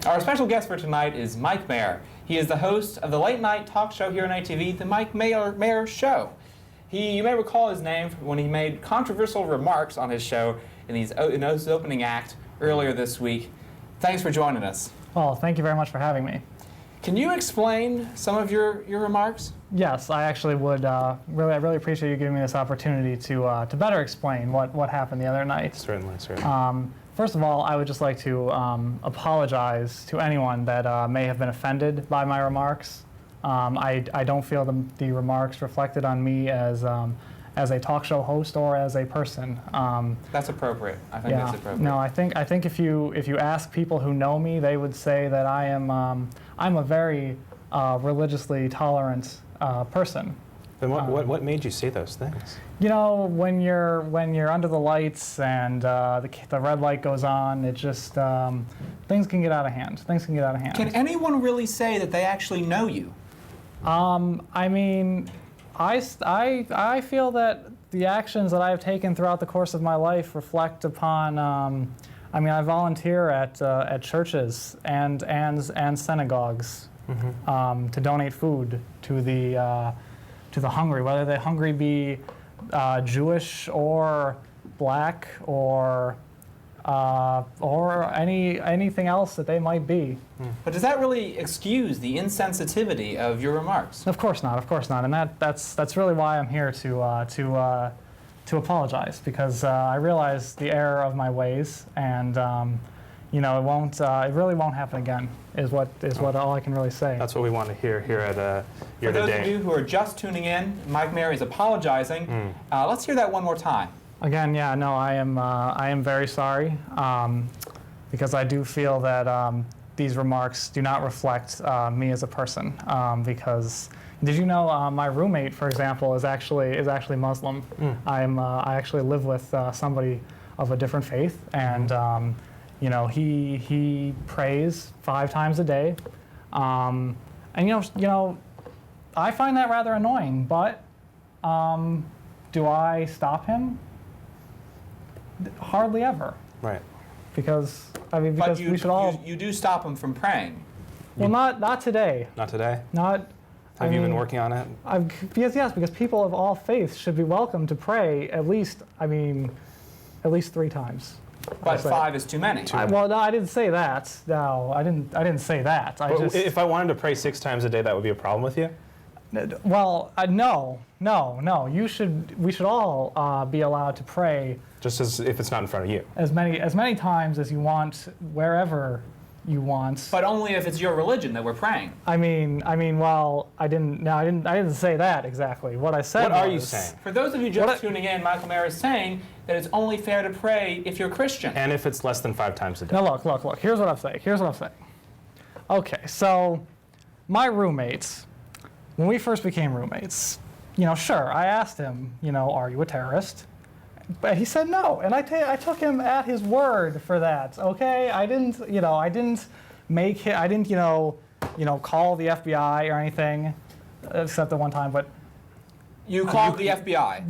Our special guest for tonight is Mike Mayer. He is the host of the late-night talk show here on ATV, The Mike Mayer Show. You may recall his name when he made controversial remarks on his show in his opening act earlier this week. Thanks for joining us. Well, thank you very much for having me. Can you explain some of your remarks? Yes, I actually would. I really appreciate you giving me this opportunity to better explain what happened the other night. Certainly. First of all, I would just like to apologize to anyone that may have been offended by my remarks. I don't feel the remarks reflected on me as a talk show host or as a person. That's appropriate. I think that's appropriate. No, I think if you ask people who know me, they would say that I'm a very religiously tolerant person. Then what made you say those things? You know, when you're under the lights and the red light goes on, it just things can get out of hand. Can anyone really say that they actually know you? I mean, I feel that the actions that I've taken throughout the course of my life reflect upon. I mean, I volunteer at churches and synagogues to donate food to the hungry, whether the hungry be Jewish or black or anything else that they might be. But does that really excuse the insensitivity of your remarks? Of course not, and that's really why I'm here to apologize, because I realize the error of my ways, and it really won't happen again. Is what all I can really say. That's what we want to hear here at Year For to those Day. of you who are just tuning in, Mike Mayer is apologizing. Let's hear that one more time. Again, I am very sorry, because I do feel that these remarks do not reflect me as a person. Because did you know my roommate, for example, is actually Muslim? I actually live with somebody of a different faith, and he prays 5 times a day, and I find that rather annoying. But do I stop him? Hardly ever. Right. Because You we should all. You do stop him from praying. Well, not today. Not today? Not. Have you been working on it? Yes, because people of all faiths should be welcome to pray at least 3 times. But 5 is too many. Well, no, I didn't say that. No, I didn't say that. If I wanted to pray 6 times a day, that would be a problem with you? Well, no. We should all be allowed to pray. Just as if it's not in front of you. As many times as you want, wherever you want. But only if it's your religion that we're praying. I mean. Well, I didn't say that exactly. What I said. What are you saying? For those of you just tuning in, Michael Mayer is saying that it's only fair to pray if you're Christian. And if it's less than 5 times a day. Now look. Here's what I'm saying. Okay, so my roommates, when we first became roommates, sure, I asked him, are you a terrorist? But he said no, and I took him at his word for that. Okay, I didn't call the FBI or anything, except the one time. But you called the FBI.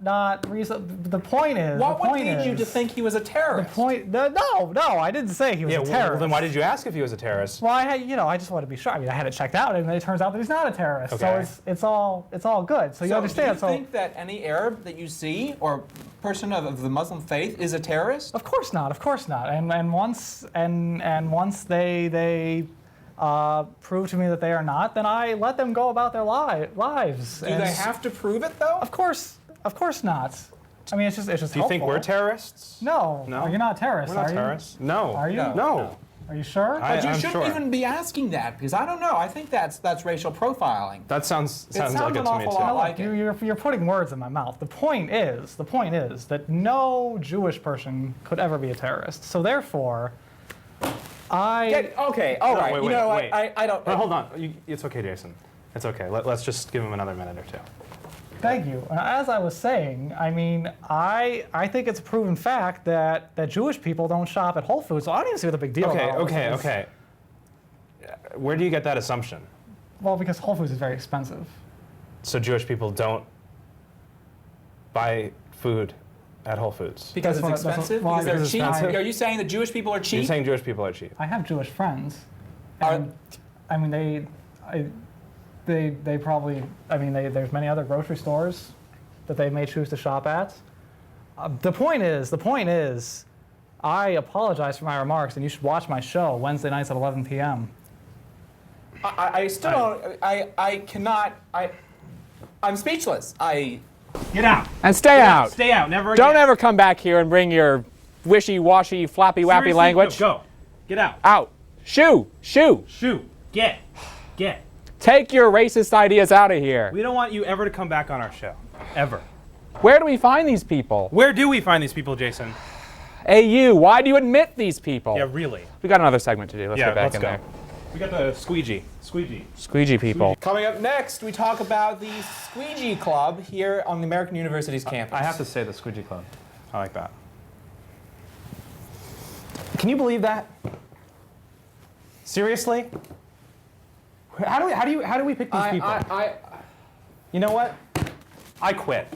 Not reason. The point is. What would lead you to think he was a terrorist? No, I didn't say he was a terrorist. Well, then why did you ask if he was a terrorist? Well, I just want to be sure. I mean, I had it checked out, and it turns out that he's not a terrorist. Okay. So it's all good. So you understand. Do you think that any Arab that you see or person of the Muslim faith is a terrorist? Of course not. And once they prove to me that they are not, then I let them go about their lives. Do they have to prove it, though? Of course not. I mean, it's just helpful. Do you think we're terrorists? No. You're not terrorists, We're not terrorists. No. Are you? No. Are you sure? But you I'm shouldn't sure. even be asking that, because I don't know. I think that's racial profiling. That sounds like sounds it an to me awful too. lot like it. You're putting words in my mouth. The point is that no Jewish person could ever be a terrorist. So therefore, Okay, all right. Wait. I don't. Well, hold on. It's okay, Jason. It's okay. Let's just give him another minute or two. Thank you. As I was saying, I mean, I think it's a proven fact that Jewish people don't shop at Whole Foods, so I don't even see what the big deal about it. Okay. Where do you get that assumption? Well, because Whole Foods is very expensive. So Jewish people don't buy food at Whole Foods. Because it's That's what- expensive? well, Because they're because cheap? it's expensive. Are you saying that Jewish people are You're cheap? saying Jewish people are cheap. I have Jewish friends. Are- And, I mean, they probably, I mean, there's many other grocery stores that they may choose to shop at. The point is, I apologize for my remarks, and you should watch my show Wednesday nights at 11 p.m. I still don't. I cannot. I'm speechless. Get out. And stay out. Stay out. Never again. Don't ever come back here and bring your wishy-washy, flappy-wappy Seriously? language. No, go. Get out. Out. Shoo. Shoo. Shoo. Get. Take your racist ideas out of here. We don't want you ever to come back on our show. Ever. Where do we find these people? Where do we find these people, Jason? AU, why do you admit these people? Yeah, really. We got another segment to do. Let's Yeah, get back let's in go. there. We got the squeegee. Squeegee people. Coming up next, we talk about the Squeegee Club here on the American University's campus. I have to say the Squeegee Club. I like that. Can you believe that? Seriously? How do we pick these people? You know what? I quit.